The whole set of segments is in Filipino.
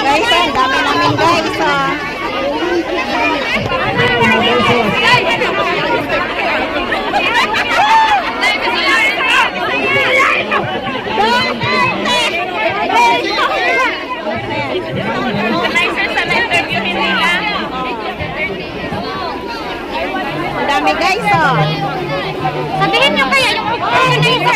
Guys, ang dami namin guys. Ang dami guys. Sabihin nyo kaya yung organizer.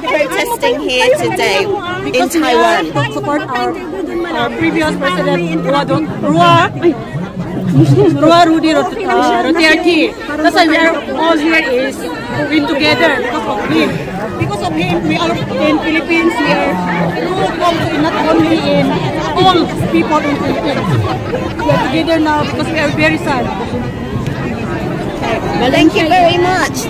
Protesting here today in Taiwan. Support our previous president, Rudy Duterte. That's why we are all here is in together because of him. Because of him, we are in Philippines here. Also, not only in all people in Philippines. We are together now because we are very sad. Well, thank you very much.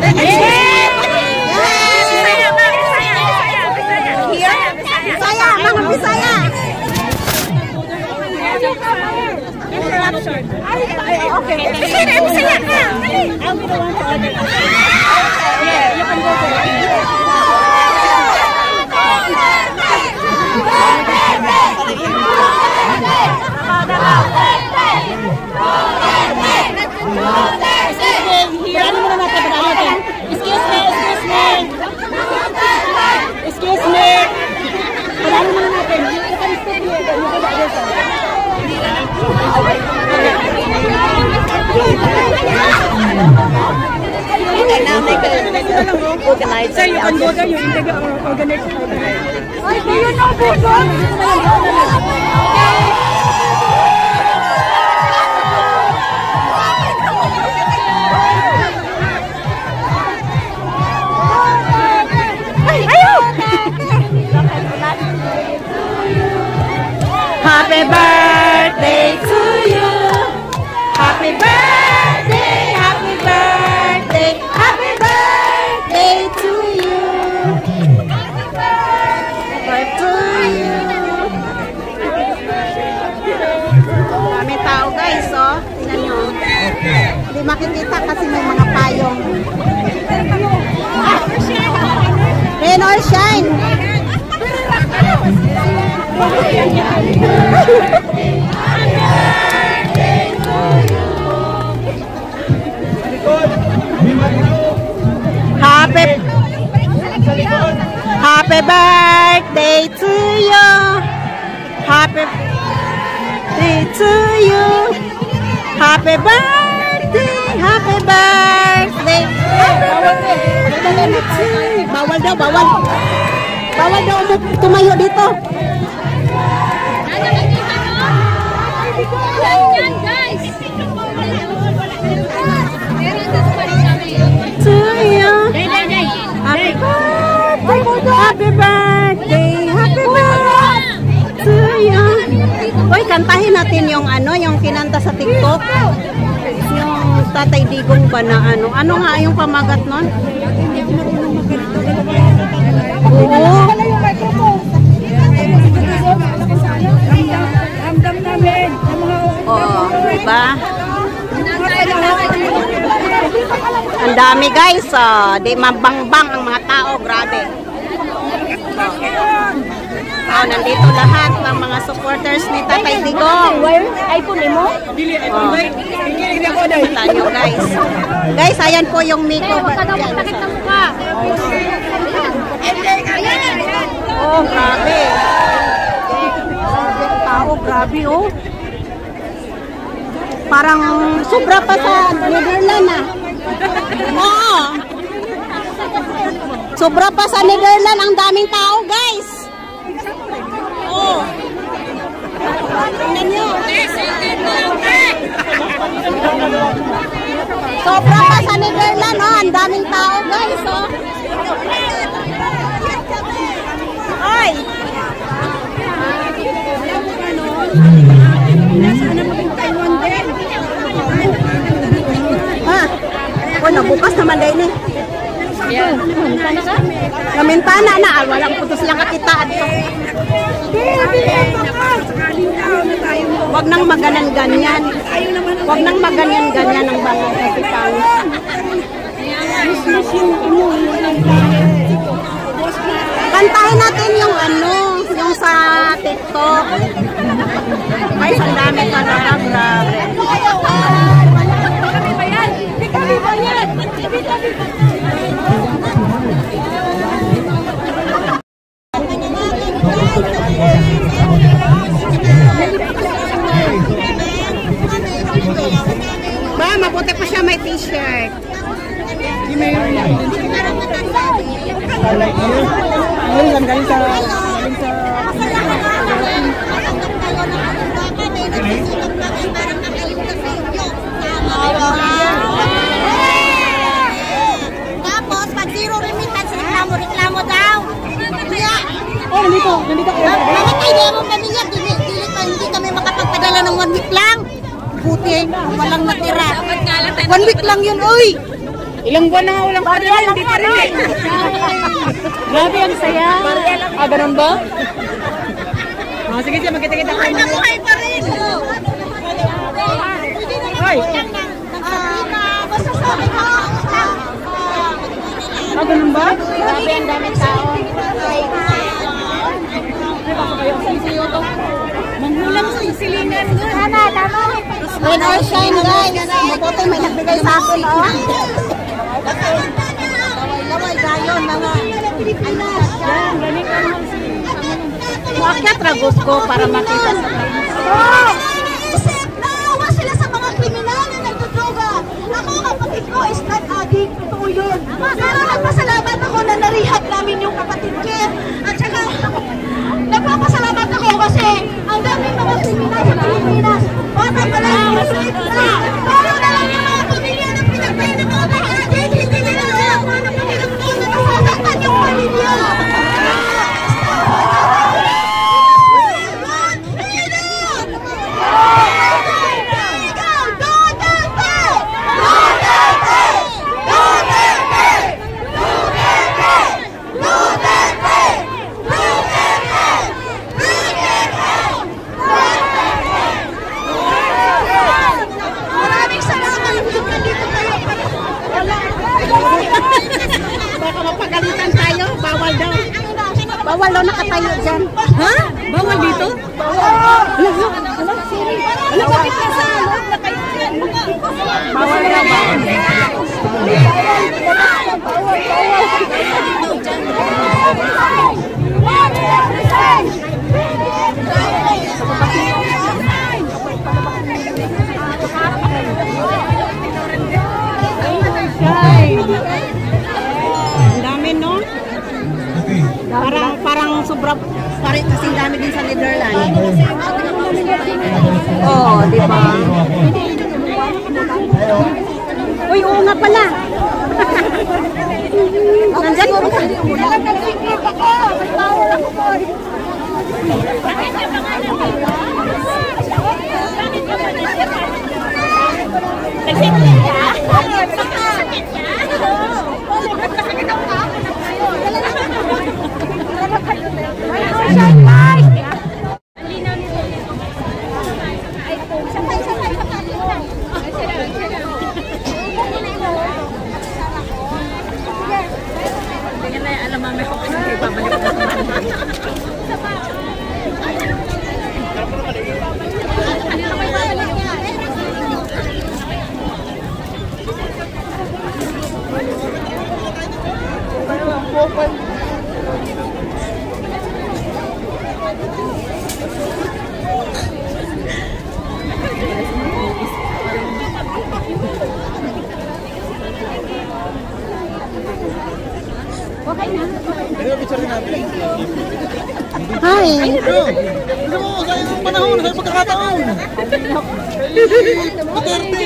Excuse me. Sir, you can go there, you organize. Happy birthday to you. Happy birthday, happy birthday, happy birthday to you. Happy to you. Kami tao guys, oh. Tingnan nyo. Hindi makikita kasi may mga payong. Rain or shine. Happy birthday to you. Happy birthday to you. Happy birthday, happy birthday. Bawal daw, bawal. Bawal daw tumayo dito. Yan guys. To you. Happy birthday, happy birthday, happy birthday to you. Uy, kantahin natin yung ano, yung kinanta sa TikTok. Yung Tatay Digong ba na ano? Ano nga yung pamagat nun? Oo. Ramdam namin. Oo, diba? Ang dami guys, di mabangbang ang mga tao, grabe. Oh, nandito lahat ng mga supporters ni Tatay Digong. iPhone mo? Dili, iPhone ba? Hindi ako na. Kita nyo, guys. Guys, ayan po yung makeover. Huwag ka daw magtakit ng mukha. Oh, grabe. Grabe ang tao, grabe oh. Parang sobra pa sa Netherlands ah. Oo. Sobra pa sa Netherlands, ang daming tao, guys. Oh. Tingnan nyo. Sobra pa sa Netherlands, oh. Ang daming tao, guys, oh. Ay! Ha? Oh, nabukas naman din eh. Kamintana na. Walang putos lang kakitaan to. Huwag nang maganan-ganyan. Huwag nang maganan-ganyan ang bangang kapitan. Kantahin natin yung ano, yung sa TikTok. Ay, ang dami ka na, grabe. Kami ba yan? Kami ba yan? Kami ba yan? Ba, mabuti pa siya may t-shirt. Tapos, pag zero remittance, reklamo daw. Oh, nandito kayo. Bakit idea mo pamilya? Hindi kami makapagpadala ng 1 week lang. Buti, walang natira. 1 week lang yun, uy! Ilang buwan na nga walang padala, hindi pa rin eh. Grabe ang saya. Ah, ganun ba? Ah, sige siya, magkita-kita kayo. Nabuhay pa rin! Ay! Basta sabi ko, Ah, ganun ba? grabe ang daming tao. Manghulang sa isilingan doon. Tama, tama. Rain or shine, guys. Mabuti may nagbigay sa akin, oh. Laway, gayon, mga. Muakyat ragos ko para makita sa Isip, naawa sila sa mga kriminal na nagdodroga. Ako, kapatid ko is not addict. Totoo yun. Pero nagpasalamat ako na narehab namin yung kapatid ko. At saka, nagpapasalamat ako kasi ang daming mga kriminal sa Pilipinas. Bata pa lang yung pero na lang yung mga pamilya na pinagpay ng mga addict. Hindi nila alam kung ano pinagpay na nasasaktan yung pamilya. Maraming salamat kung nandito kayo. Baka mapagalitan tayo. Bawal daw. Bawal daw nakatayo dyan. Ha? Bawal dito? Bawal na ba? Ang dami, no? Parang sobra, parang kasing dami din sa Netherlands. Oh, di ba? Uy, oo nga pala. Nandyan mo ba? Hi. Ano mo, sa isang panahon, sa isang pagkakataon. Duterte.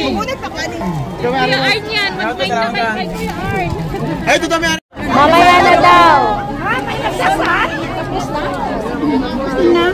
Kuya Art yan. Mag-mic na kay Kuya Art. Ay, ito dami. Mamaya na daw. Na?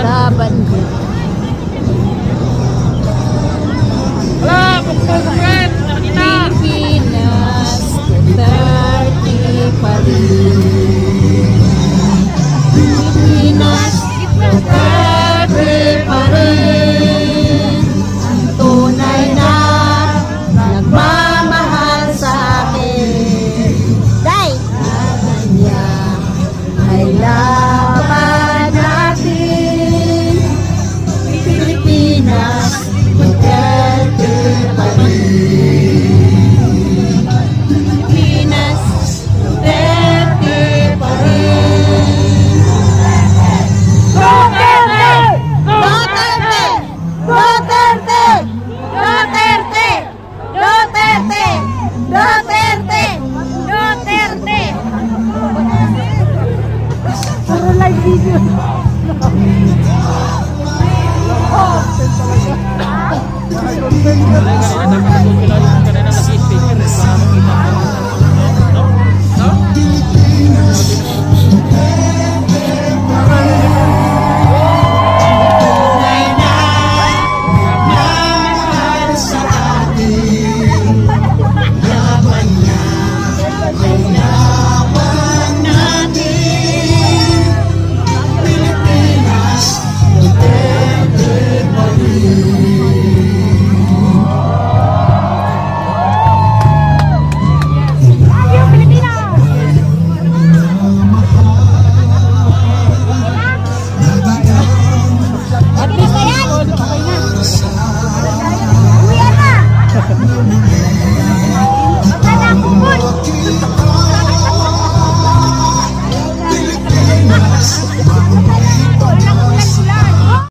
Laban. Wala! Pagpapagpapagpapag! Nakita! Pilipinas, Duterte pa rin. Pilipinas, Duterte pa rin. Ang tunay na nagmamahal sa akin. Day! Laban niya ay laban natin. Pilipinas, Duterte pa rin. Pilipinas, Duterte pa rin. Duterte! Duterte! Duterte! Duterte! Duterte! Duterte! Duterte! Para live video. Dapat